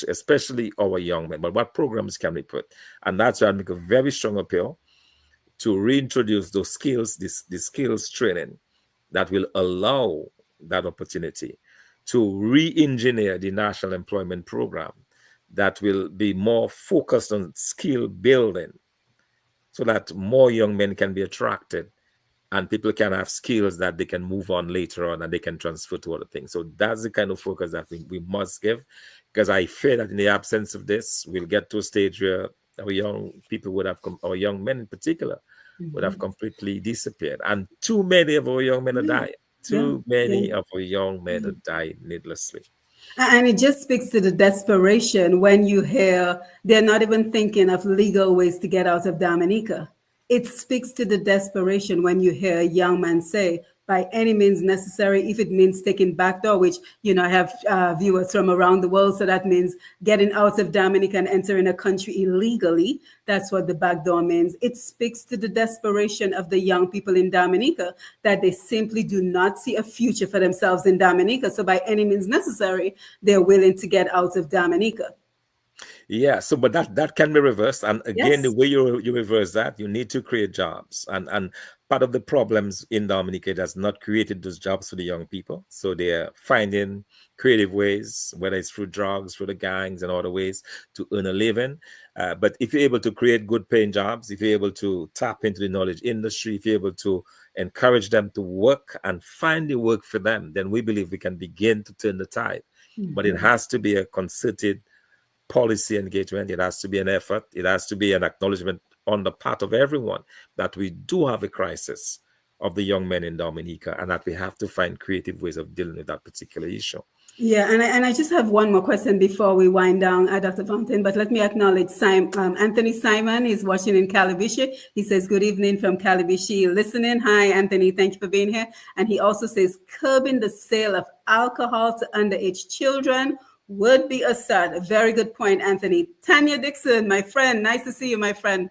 especially our young men. But what programs can we put? And that's why I make a very strong appeal to reintroduce those skills, this skills training that will allow that opportunity to re-engineer the national employment program that will be more focused on skill building so that more young men can be attracted and people can have skills that they can move on later on and they can transfer to other things. So that's the kind of focus that we must give, because I fear that in the absence of this, we'll get to a stage where our young people would have, our young men in particular, would have completely disappeared. And too many of our young men are dying. Yeah, Too yeah. many of our young men are dying needlessly. And it just speaks to the desperation when you hear they're not even thinking of legal ways to get out of Dominica. It speaks to the desperation when you hear a young man say, by any means necessary, if it means taking backdoor, which, I have viewers from around the world. So that means getting out of Dominica and entering a country illegally. That's what the backdoor means. It speaks to the desperation of the young people in Dominica, that they simply do not see a future for themselves in Dominica. So by any means necessary, they're willing to get out of Dominica. Yeah, so but that can be reversed, and again, the Yes. way you reverse that, you need to create jobs, and part of the problems in Dominica, it has not created those jobs for the young people, so they're finding creative ways, whether it's through drugs, through the gangs, and other ways to earn a living. But if you're able to create good paying jobs, if you're able to tap into the knowledge industry, if you're able to encourage them to work and find the work for them, then we believe we can begin to turn the tide. But it has to be a concerted policy engagement. It has to be an effort. It has to be an acknowledgement on the part of everyone that we do have a crisis of the young men in Dominica, and that we have to find creative ways of dealing with that particular issue. Yeah, and I just have one more question before we wind down, Dr. Fontaine, but let me acknowledge Anthony Simon is watching in Calabishi. He says, good evening from Calabishi, listening. Hi, Anthony, thank you for being here. And he also says, curbing the sale of alcohol to underage children would be a start. A very good point, Anthony. Tanya Dixon, my friend, nice to see you, my friend.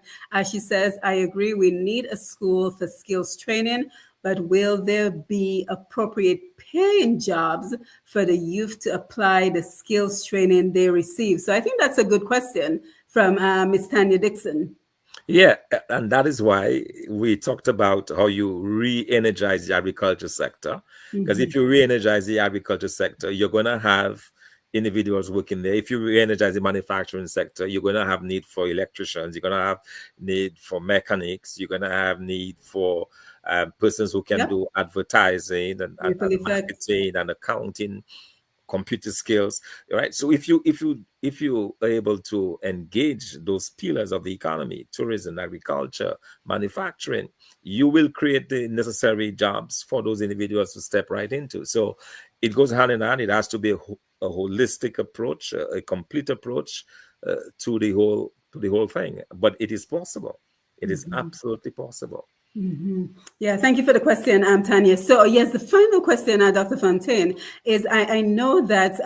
She says, I agree, we need a school for skills training, but will there be appropriate paying jobs for the youth to apply the skills training they receive? So I think that's a good question from Ms. Tanya Dixon. Yeah, and that is why we talked about how you re-energize the agriculture sector. Because if you re-energize the agriculture sector, you're going to have individuals working there. If you re-energize the manufacturing sector, you're going to have need for electricians. You're going to have need for mechanics. You're going to have need for persons who can do advertising and marketing and accounting, computer skills, right? So if you are able to engage those pillars of the economy, tourism, agriculture, manufacturing, you will create the necessary jobs for those individuals to step right into. So it goes hand in hand. It has to be a holistic approach, a complete approach to the whole thing. But it is possible. It is absolutely possible. Yeah, thank you for the question, Tanya. So yes, the final question, Dr. Fontaine, is I know that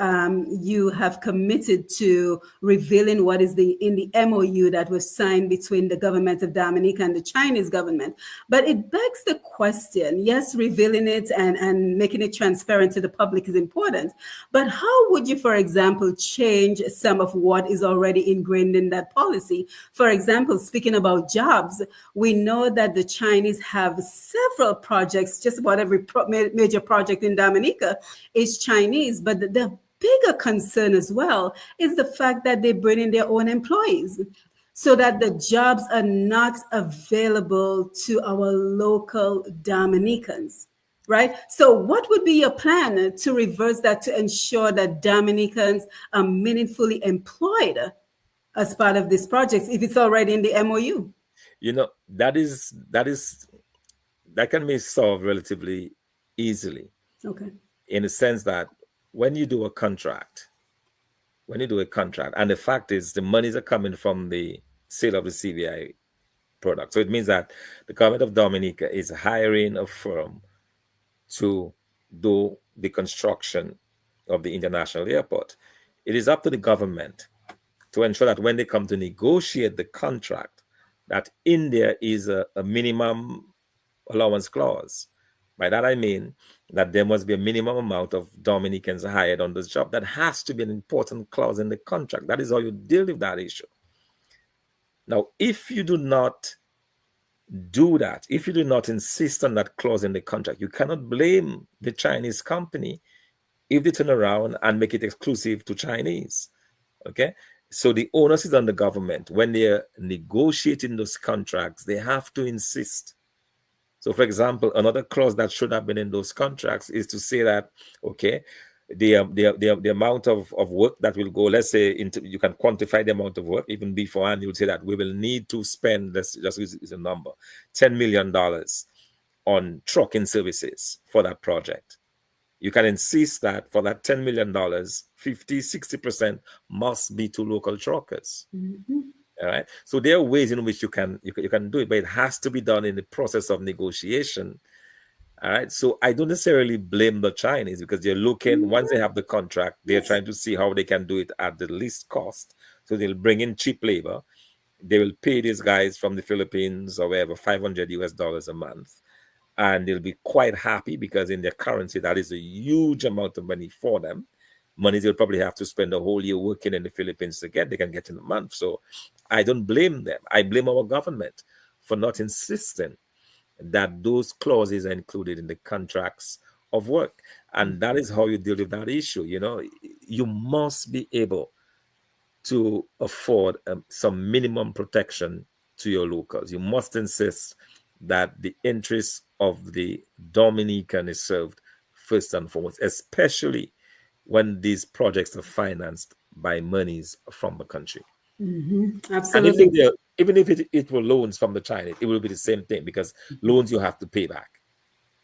you have committed to revealing what is in the MOU that was signed between the government of Dominica and the Chinese government. But it begs the question, yes, revealing it and making it transparent to the public is important. But how would you, for example, change some of what is already ingrained in that policy? For example, speaking about jobs, we know that the Chinese have several projects. Just about every major project in Dominica is Chinese, but the bigger concern as well is the fact that they bring in their own employees, so that the jobs are not available to our local Dominicans, right? So what would be your plan to reverse that, to ensure that Dominicans are meaningfully employed as part of this project, if it's already in the MOU? That can be solved relatively easily. Okay. In the sense that when you do a contract, and the fact is the monies are coming from the sale of the CVI product. So it means that the government of Dominica is hiring a firm to do the construction of the international airport. It is up to the government to ensure that when they come to negotiate the contract, that in there is a minimum allowance clause. By that I mean that there must be a minimum amount of Dominicans hired on this job. That has to be an important clause in the contract. That is how you deal with that issue. Now, if you do not do that, if you do not insist on that clause in the contract, you cannot blame the Chinese company if they turn around and make it exclusive to Chinese. Okay. So the onus is on the government. When they're negotiating those contracts, they have to insist. So, for example, another clause that should have been in those contracts is to say that, okay, the amount of work that will go, let's say, you can quantify the amount of work even beforehand. You would say that we will need to spend, let's just use a number, $10 million on trucking services for that project. You can insist that for that $10 million, 50, 60% must be to local truckers. Mm-hmm. All right. So there are ways in which you can do it, but it has to be done in the process of negotiation. All right. So I don't necessarily blame the Chinese because they're looking, once they have the contract, they're trying to see how they can do it at the least cost. So they'll bring in cheap labor. They will pay these guys from the Philippines or wherever $500 a month. And they'll be quite happy because in their currency, that is a huge amount of money for them. Money they'll probably have to spend a whole year working in the Philippines to get, they can get in a month. So I don't blame them. I blame our government for not insisting that those clauses are included in the contracts of work. And that is how you deal with that issue. You know, you must be able to afford some minimum protection to your locals. You must insist that the interests of the Dominican is served first and foremost, especially when these projects are financed by monies from the country. Mm-hmm. And Absolutely. even if it were loans from the Chinese, it will be the same thing because loans you have to pay back.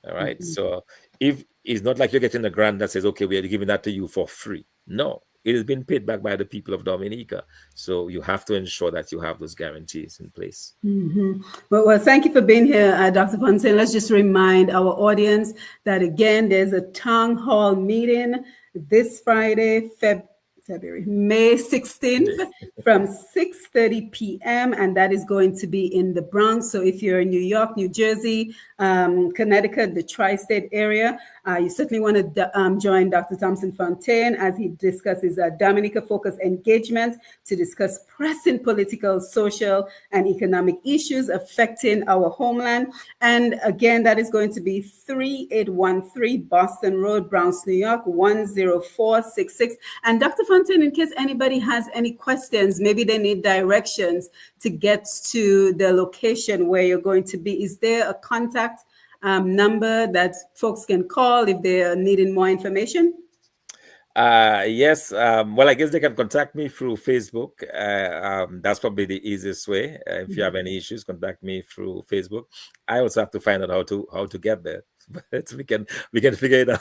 All right. Mm-hmm. So if it's not like you're getting a grant that says, okay, we are giving that to you for free. No, it has been paid back by the people of Dominica. So you have to ensure that you have those guarantees in place. Mm-hmm. Well, thank you for being here, Dr. Fontaine. Let's just remind our audience that, again, there's a town hall meeting this Friday, February, May 16th from 6:30 p.m. And that is going to be in the Bronx. So if you're in New York, New Jersey, Connecticut, the tri-state area, you certainly want to join Dr. Thomson Fontaine as he discusses Dominica-focused engagement to discuss pressing political, social, and economic issues affecting our homeland. And again, that is going to be 3813 Boston Road, Bronx, New York, 10466. And Dr. Fontaine, in case anybody has any questions, maybe they need directions to get to the location where you're going to be, is there a contact number that folks can call if they are needing more information? Yes. Well, I guess they can contact me through Facebook. That's probably the easiest way. If you have any issues, contact me through Facebook. I also have to find out how to get there, but we can figure it out.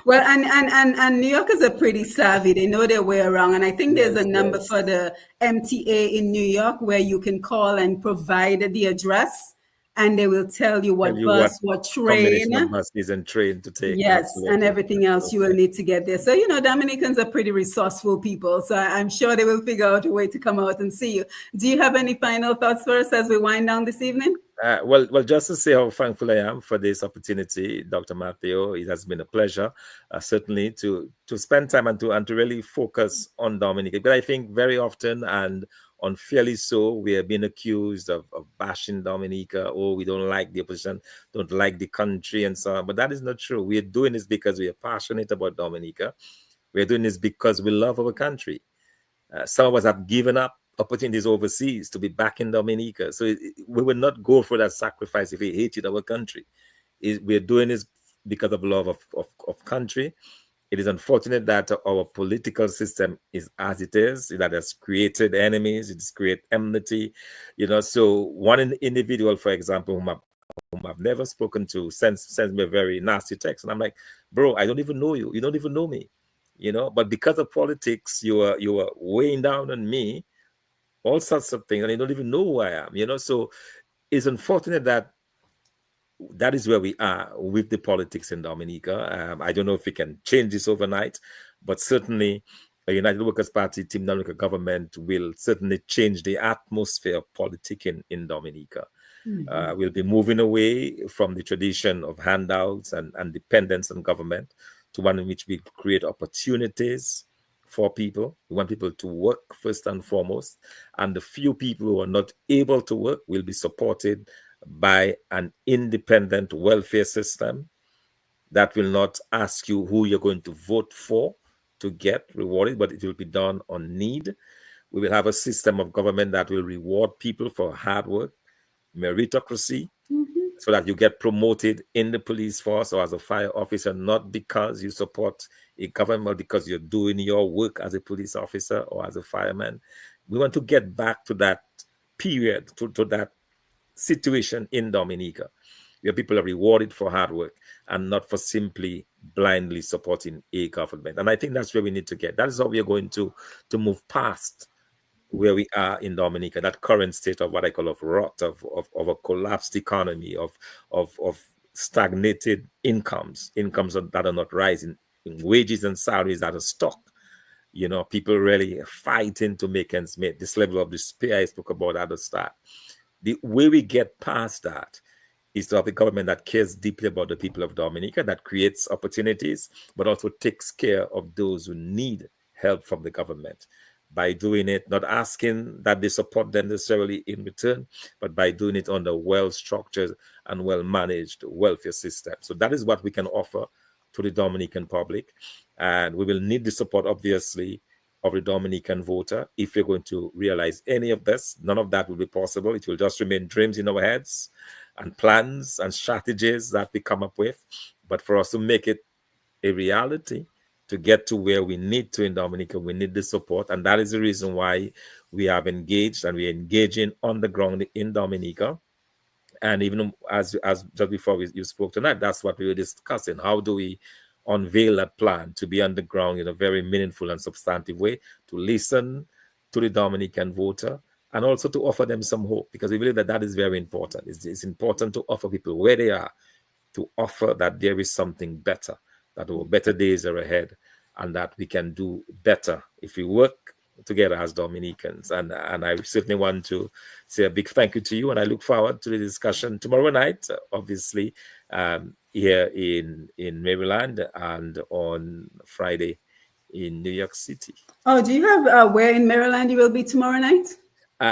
Well, and New Yorkers are pretty savvy. They know their way around. And I think there's Yes, a number for the MTA in New York where you can call and provide the address, and they will tell you tell what you what bus, what combination of train. buses and train to take. Yes, and Absolutely. everything else you will need to get there. So, Dominicans are pretty resourceful people. So I'm sure they will figure out a way to come out and see you. Do you have any final thoughts for us as we wind down this evening? Well, just to say how thankful I am for this opportunity, Dr. Matteo. It has been a pleasure, certainly, to spend time and to really focus on Dominica. But I think very often and unfairly so, we are being accused of bashing Dominica. Oh, we don't like the opposition, don't like the country, and so on. But that is not true. We are doing this because we are passionate about Dominica. We are doing this because we love our country. Some of us have given up opportunities overseas to be back in Dominica. So we will not go for that sacrifice if we hated our country. We're doing this because of love of country. It is unfortunate that our political system is as it is, that has created enemies, it's created enmity. So one individual, for example, whom I've never spoken to, sends me a very nasty text. And I'm like, bro, I don't even know you. You don't even know me. But because of politics, you are weighing down on me, all sorts of things, and you don't even know who I am. So it's unfortunate that is where we are with the politics in Dominica. I don't know if we can change this overnight, but certainly a United Workers' Party Team Dominica government will certainly change the atmosphere of politicking in Dominica. We'll be moving away from the tradition of handouts and dependence on government to one in which we create opportunities for people. We want people to work first and foremost. And the few people who are not able to work will be supported by an independent welfare system that will not ask you who you're going to vote for to get rewarded, but it will be done on need. We will have a system of government that will reward people for hard work, meritocracy, so that you get promoted in the police force or as a fire officer, not because you support a government, but because you're doing your work as a police officer or as a fireman. We want to get back to that period, to that situation in Dominica, where people are rewarded for hard work and not for simply blindly supporting a government. And I think that's where we need to get. That is how we are going to move past where we are in Dominica, that current state of what I call of rot, of a collapsed economy, of stagnated incomes that are not rising, in wages and salaries that are stuck. People really fighting to make ends meet. This level of despair I spoke about at the start. The way we get past that is to have a government that cares deeply about the people of Dominica, that creates opportunities, but also takes care of those who need help from the government. By doing it, not asking that they support them necessarily in return, but by doing it under well-structured and well-managed welfare system. So that is what we can offer to the Dominican public. And we will need the support, obviously, of the Dominican voter. If you're going to realize any of this, none of that will be possible. It will just remain dreams in our heads and plans and strategies that we come up with. But for us to make it a reality, to get to where we need to in Dominica, we need the support. And that is the reason why we have engaged, and we're engaging on the ground in Dominica. And even as just before you spoke tonight, that's what we were discussing. How do we unveil that plan to be on the ground in a very meaningful and substantive way, to listen to the Dominican voter, and also to offer them some hope, because we believe that that is very important. It's important to offer people where they are, to offer that there is something better, that our better days are ahead, and that we can do better if we work together as Dominicans. And I certainly want to say a big thank you to you, and I look forward to the discussion tomorrow night, obviously, here in Maryland, and on Friday in New York City. Oh, do you have where in Maryland you will be tomorrow night?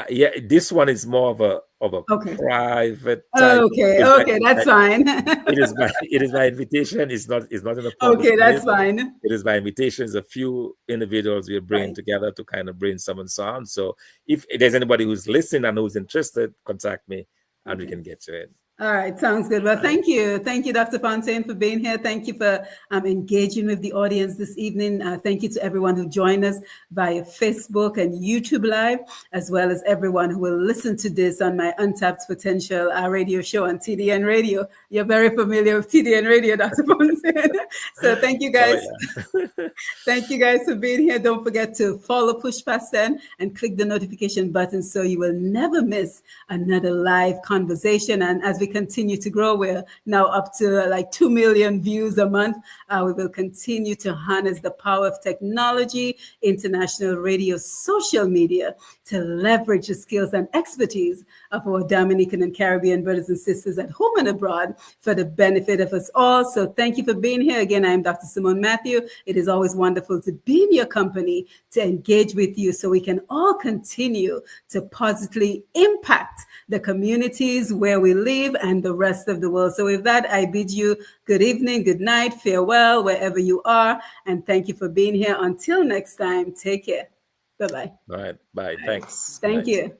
Yeah, this one is more of a private type. Okay, that's fine. It is by invitation. It's not in a public. Okay, that's fine. It is by invitation. It's a few individuals we are bringing together to kind of brainstorm and so on. So if there's anybody who's listening and who's interested, contact me and we can get you in. All right, sounds good. Well, thank you, Dr. Fontaine, for being here. Thank you for engaging with the audience this evening. Thank you to everyone who joined us via Facebook and YouTube Live, as well as everyone who will listen to this on my Untapped Potential radio show on TDN Radio. You're very familiar with TDN Radio, Dr. Fontaine. So thank you guys. Oh, yeah. Thank you guys for being here. Don't forget to follow Push Past 10 and click the notification button so you will never miss another live conversation. And as we continue to grow, we're now up to like 2 million views a month. We will continue to harness the power of technology, international radio, social media to leverage the skills and expertise of our Dominican and Caribbean brothers and sisters at home and abroad for the benefit of us all. So thank you for being here. Again, I'm Dr. Simone Matthew. It is always wonderful to be in your company, to engage with you so we can all continue to positively impact the communities where we live and the rest of the world. So with that, I bid you good evening, good night, farewell, wherever you are. And thank you for being here. Until next time, take care. Bye-bye. All right. Bye. Thanks. Thank you.